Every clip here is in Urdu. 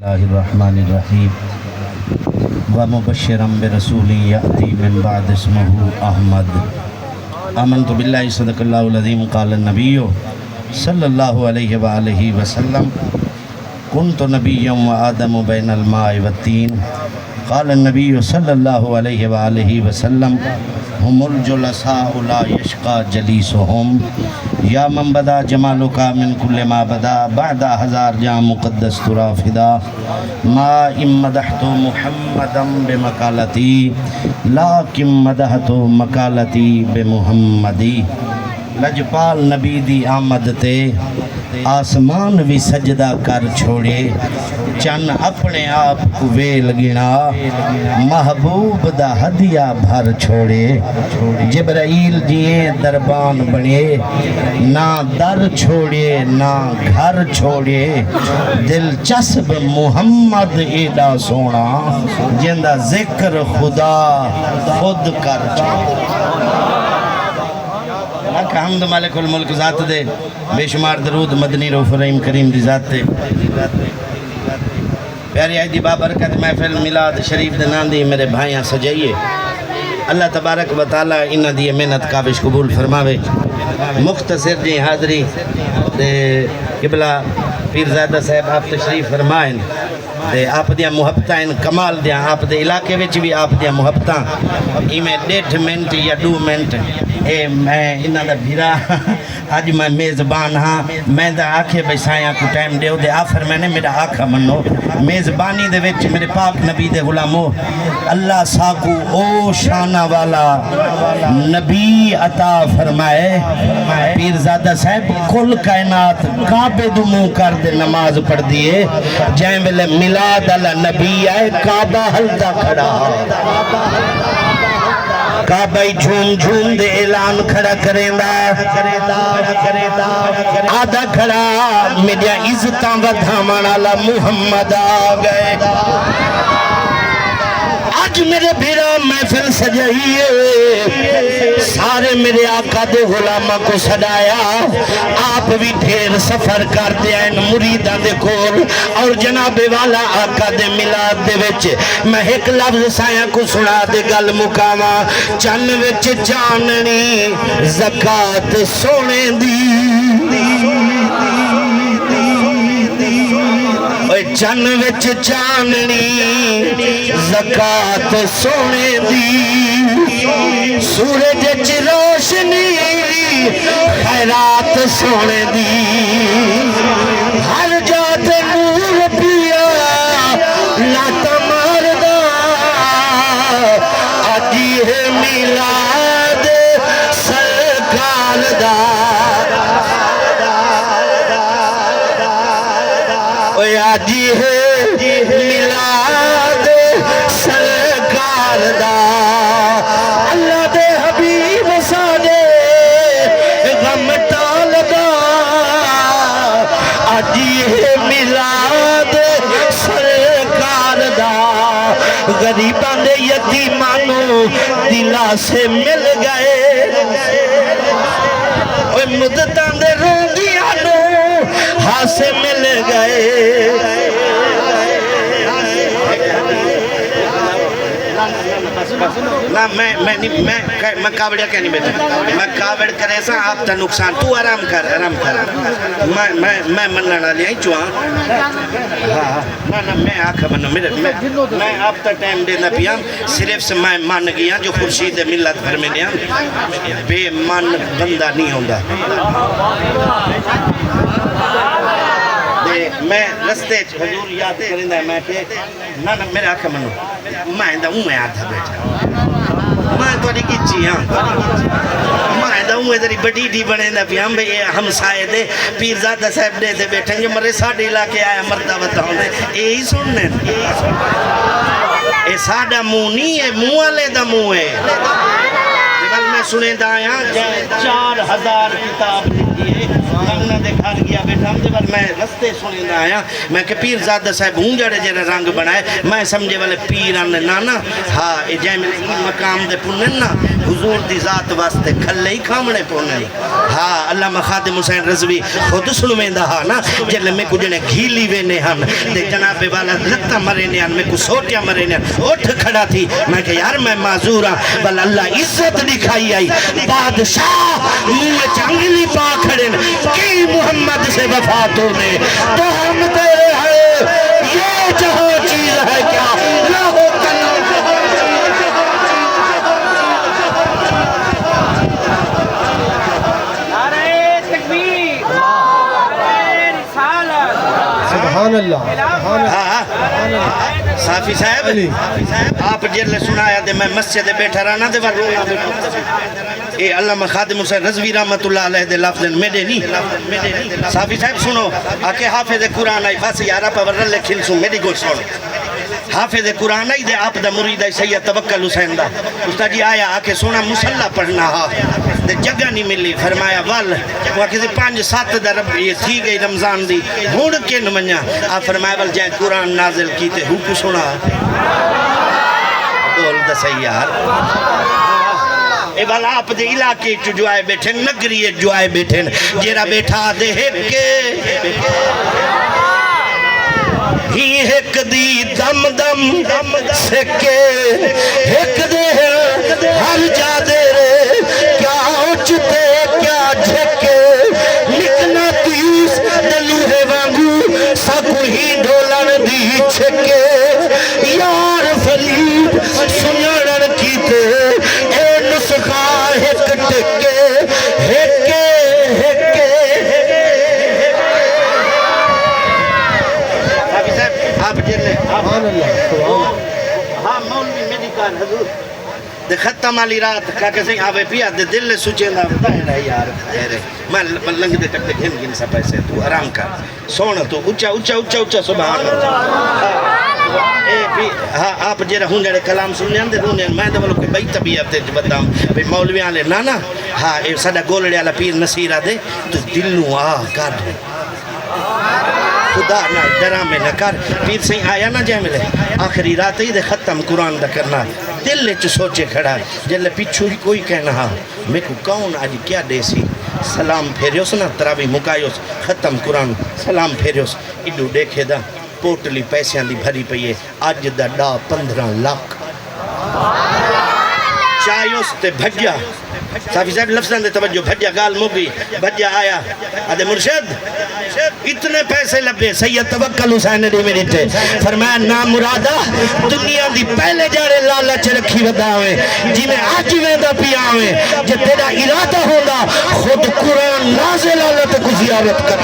اللہ الرحمن الرحیم ومبشرا برسول یأتی من بعد اسمہ احمد آمنت باللہ صدق اللہ العظیم قال النبی صلی اللہ علیہ وآلہ وسلم کنت نبیا وآدم بین الماء والتین قال النبی صلی اللہ علیہ وآلہ وسلم ہم الجلساء لا یشقى جلیسہم یا من بدا جمالکا من کل ما بدا بعد ہزار جا مقدس ترا فدا ما امدحت محمدا بمقالتی لیکن مدحت مقالتی بمحمدی لجپال نبی دی آمد تے آسمان بھی سجدہ کر چھوڑے چن اپنے آپ کو ویل گنا محبوب دا ہدیہ بھر چھوڑے جبرائیل جیے دربان بنے نہ در چھوڑے نہ گھر چھوڑے دلچسپ محمد ایڈا سونا جندہ ذکر خدا خود کر چھوڑے حمد مالک الملک ذات دے بے شمار درود مدنی روف رحیم کریم دی ذات دے پیاری آئی دی بابرکت محفل میلاد شریف دے نام دی میرے بھائیاں سجائیے اللہ تبارک و تعالی انہ دی محنت کابش قبول فرماوے مختصر جی حاضری دے قبلہ پیرزادہ صاحب آپ تشریف فرمائیں دے آپ دیا محبتائیں کمال دیا آپ دے علاقے وچ بھی آپ دیا محبتاں میں 1.5 منٹ یا 2 منٹ اے میں انہاں دا بھیرا آج میں میزبان ہاں میں دا آکھے بھائی سائیاں کو ٹائم دیو دے آفر میں نے میرا آکھا منو میزبانی دے وچ میرے پاک نبی دے غلامو اللہ ساکو او شانہ والا نبی عطا فرمائے پیرزادہ صاحب کل کائنات کعبے دو منہ کر دے نماز پڑھ دیئے جائیں بلے میلاد اللہ نبی آئے کعبہ حلدہ کھڑا کعبہ جھوم جھوم دے اعلان کھڑا کریں دا آدھا کھڑا میڈیا عزتاں ودھامان والا محمد آگئے آج میرے بھیرا محفل سجائیے سارے میرے آقا دے غلامہ کو سڑایا آپ بھی ڈھیر سفر کر دیا ان مریدان دے کول اور جناب والا آقا دے ملاد دے وچ میں ایک لفظ سایاں کو سنا دے گل مقامہ چن وچ جاننی زکاة سونے دی چن وچ چاننی زکاة سونے دی سورج وچ روشنی خیرات سونے دی ہر جات نور پیا لاتا ماردا آجی ہے میلاد سرکار دا آجی ہے میلاد سرکار دا اللہ دے حبیب سانے غم ٹال دا آجی ہے میلاد سرکار دا غریبان دے یتیمانوں دلا سے مل گئے مدتان دے رونگیانوں ہاں سے مل گئے میں کاوڑیا کیا نہیں بیٹھا میں کاوڑ کرے سا آپ تا نقصان تو آرام کر میں مننا لیا ہی چوہاں میں آکھا منو میں آپ تا ٹائم دینا پیا صرف سے میں مان گیا جو خورشید ملت بھر میں لیا بے مان بندہ نہیں ہوندہ میں رستے حضور یاد کرندہ ہے میں کہ نا میرے آکھا منو میں اندہ میں آدھا بیٹھا میں تو اڈی کچھی ہاں میں اندہ ادھری بڑی ڈی بنے اندہ پی ہم سائے دے پیرزادہ صاحب دے دے بیٹھیں جو مرے ساڑھے علاقے آیا مردہ بتاؤں دے یہی سننے اے ساڑھا مو نہیں ہے مو والے دا مو ہے میں سنے دا آیا 4000 کتاب لکھی ہے میں انہاں دے گھر گیا بیٹھا ہم دے بار میں رستے سنینا آیا میں کہ پیر زادہ صاحب ہوں جڑے جڑے رنگ بنائے میں سمجھے والے پیران نانا ہاں اے جائے میں مقام دے پنن نا حضور دی ذات واسطے کھلے ہی کھامنے پونن ہاں علامہ خادم حسین رضوی خود سنویندہ ہاں نا جلے میں کو جنے گھیلی وینے ہن دے جناب والا لتا مرینے ہن میں کو سوٹیا مرینے ہن اٹھ کھڑا تھی میں کہ یار میں معذور ہاں بل اللہ عزت دکھائی آئی بادشاہ منہ چانگلی پا کھڑن کی محمد سے وفات ہونے تو ہم دے ہیں یہ جہاں چیز ہے کیا لاہو کلو سبحان اللہ صافی صاحب آپ جیلے سنایا دے میں مسجد بیٹھا رانا دے ور رونا دے اے علامہ خادم حسین رضوی رحمت اللہ علیہ دے لفظ میرے نہیں صافی صاحب سنو آکے حافظ قرآن آئی بس یارہ پر رلے کھل سن میری گوش سنو حافظ قرآن آئی دے آپ دا مرید آئی سید توکل حسین دا استاد جی آیا آکے سونا مسلح پڑھنا ہا دے جگہ نہیں ملی فرمایا وال وہ کسی 5-7 دا رب یہ تھی گئی رمضان دی ہون کے نمجھا آپ فرمایا وال جائے قرآن نازل کیتے ہو کو سنا بول دا سیار اے وال آپ دے علاقے جو آئے بیٹھے نگری جو آئے بیٹھے جیرا بیٹھا دے کے ہی ایک دی دم دم سکے ایک دے ہر جا دے رے کیا اچھتے کیا جھکے لکھنا تیس دلوہے وانگو سکو ہی ڈھولن دی چھکے یار فریب سنرن کیتے اے نسخہ ایک ٹکے ایکے آپ جلے ہاں مولوی میری کار حضور دے ختم علی رات کہا کہ سہیں آوے پیا دے دل لے سوچے دا بتائے یار میں لنگ دے کٹے گھن سا پیسے تو آرام کر سونا تو اچھا سبحان ہاں آپ جیرہ ہوں جڑے کلام سننے اندے رونے میں دے بلو کہ بھئی طبیعت دے بتاؤں بھئی مولوی آلے نانا ہاں اے ساڑا گولڑے آلا پیر نصیرہ دے تو دلوں کر خدا نہ ڈرامے نہ کر پیر سے آیا نہ جائے ملے آخری رات ہی دے ختم قرآن دا کرنا دل لے چو سوچے کھڑا جلے پیچھو ہی کوئی کہنا میں کو کون آج کیا دے سی سلام پھیریوس نا تراوی مکایوس ختم قرآن سلام پھیریوس ایڈو دیکھے دا پوٹلی پیسیاں دی بھری پئیے آج دا 15 لاکھ چایوس تے بھجیا صافی صاحب لفظاں دے توجہ بھجیا گال موگی بھجیا آیا آدھے مرشد اتنے پیسے لبے سید توکل حسین دی میری تے فرمایا نا مرادہ دنیا دی پہلے جاڑے لالچ رکھی وداویں جی میں آج میں دا پیاویں جے تیرا ارادہ ہوگا خود قرآن نازل اللہ تے کو زیارت کر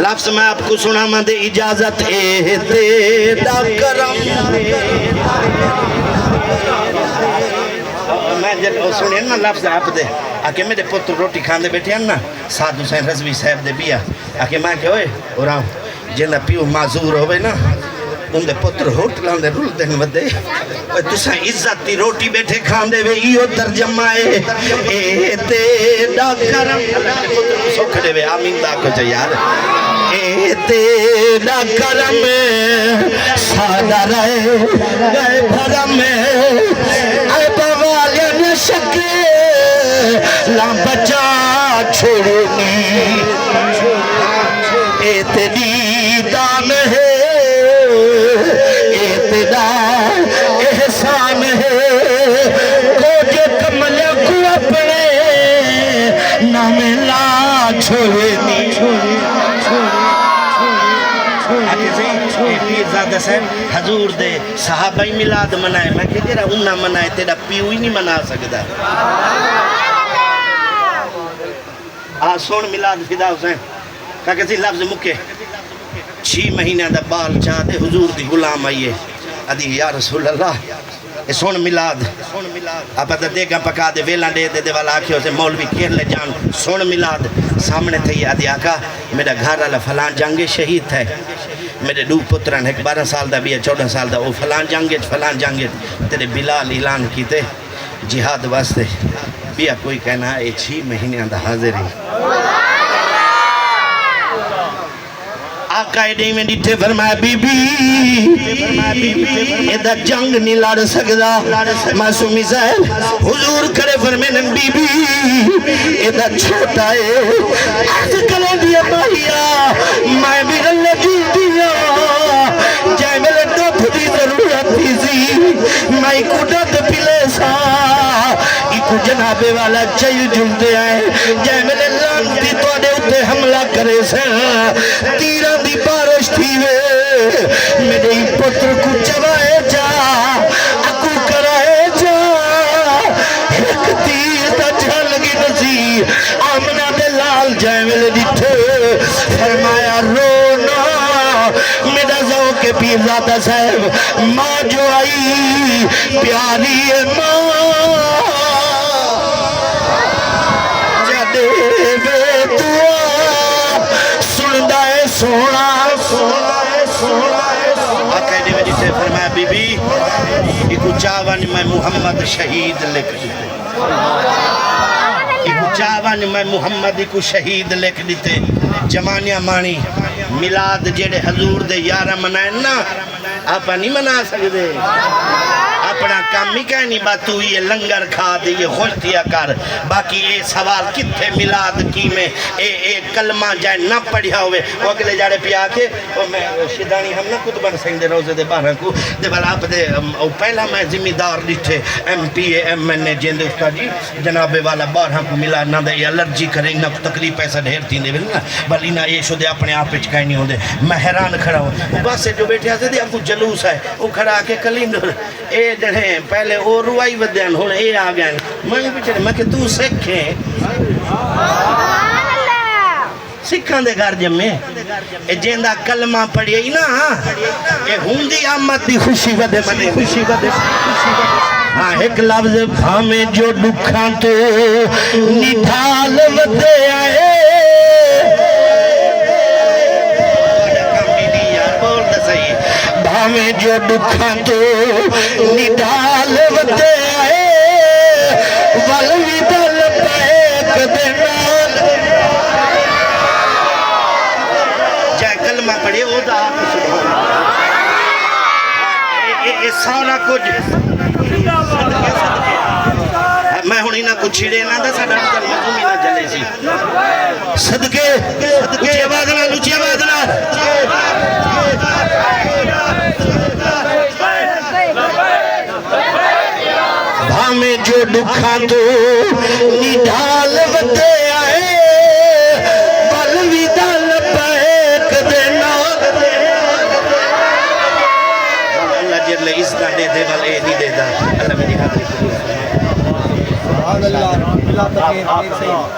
لفظ میں آپ کو سنا مند اجازت اے تیرا کرم میں جب سنیں نا لفظ آپ دے آکے میرے پتر روٹی کھاندے بیٹھے ہیں نا سعد حسین رضوی صاحب دے بیا آکے میں کہ ہوئے اور آؤں جنہ پیو معذور ہوئے نا ان دے پتر ہوٹلان دے رول دن ودے تساں عزت دی روٹی بیٹھے کھاندے وے ایو ترجمہ اے تیرا کرم اللہ دے پتر کو سکھ دے وے آمین دا کو چاہیے یار اے تیرا کرم سادہ رہے گئے بھرم اے بغالین شکے لا بچا چھوڑنی اے تیری دان ہے اے تیرا احسان ہے کوجے کملے کو اپنے نام لا چھوڑنی پیر زادہ صاحب حضور دے صحابہ میلاد منائے میں کہ تیرا انہا منائے تیرا پیو ہی نہیں منا سکتا سون میلاد فدا حسین کہا کہ لفظ مکے 6 مہینہ دا بال چاہ دے حضور دی غلام آئیے ادھی یا رسول اللہ سون میلاد آپ دا دیگا پکا دے ویلان دے والا آکھے اسے مولوی کیر لے جان سون میلاد سامنے تھے ادھی آکھا میرا گھر والا فلان جنگ شہید تھے میرے 2 پتران ایک 12 سال دا بھی ہے 14 سال دا وہ فلان جنگ تیرے بلال اعلان کیتے جہاد واسطے بیا کوئی کہنا ہے 6 مہینے دا حاضر ہے آقا ایڈی میں ڈٹھے فرمایا بی بی ایدہ جنگ نہیں لڑ سکدا معصومی صاحب حضور کھڑے فرمینن بی بی ایدہ چھوٹا ہے عرض کرے دیا ماہیا میں بھی اللہ جی دیا جائے میرے ڈوٹ دی ضرورت تھی سی میں کو ڈوٹ پلے سا ایکو جنابے والا چاہیے جلتے آئے جائے میرے لانتی تو آدھے اتے حملہ کرے سے تیران دی بارش تھی وے میرے ہی پتر کو چوائے جا اکو کرائے جا ایک تیر تا چھا لگی نسی آمنہ دے لال جائے میرے ڈٹھے فرمایا رونا میرا ذوق پیرزادہ صاحب ماں جو آئی پیاری ہے ماں جدے بے دعا سندائے سونا آقا نے میں جسے فرمایا بی بی ایکو چاوان میں محمد شہید لکھ دیتے ایکو چاوان میں محمد ایکو شہید لکھ دیتے جمانیہ مانی ملاد جیڑے حضور دے یارہ منائیں نا آپا نہیں منا سکتے اپنا کام ہی کہنی بات تو یہ لنگر کھا دے یہ خوش دیا کر باقی یہ سوال کتھے ملاد کی میں اے کلمہ جائے نہ پڑھیا ہوئے وہ اگلے جاڑے پہ آکے میں شیدانی ہم نہ کتبان سنگ دے روزے دے بارہ کو دے والا آپ دے پہلا میں ذمہ دار لٹھے M P A M N A جیندے اس کا جی جناب والا بارہ کو ملا نہ دے الرجی کریں نہ تکلیف پیسہ ڈھیر تھی دے نا بلی نہ یہ شو دے اپنے آپ پچ کہیں نہیں ہو دے میں حیران کھڑا ہوں بس سے جو بیٹھے آتے دے آپ کو جلوس ہے وہ کھڑا آکے کلیم اے جڑھیں پہلے او روائی ودیان ہونے اے آگئے میں بچھڑے میں کہ تو سکھیں سکھان دے گھر جمیں اے جیندہ کلمہ پڑھئے ہی نا اے ہوندی آمد دی خوشی ودے منے خوشی ودے ہاں ایک لفظ بھامے جو دکھان تو نڈھال ودے آئے بھامے جو دکھان تو نڈھال ودے آئے والوی دل پیک دینال جائے کلمہ پڑھے او دا آپ سبحان اے سارا کچھ میں ہونی نہ کچھ چھڑے نہ دا ساڑھا کلمہ تمہیں نہ جلے سی صدقے اچھے بادنا لچے بادنا بھامے جو دکھاں تو نڈھال ودے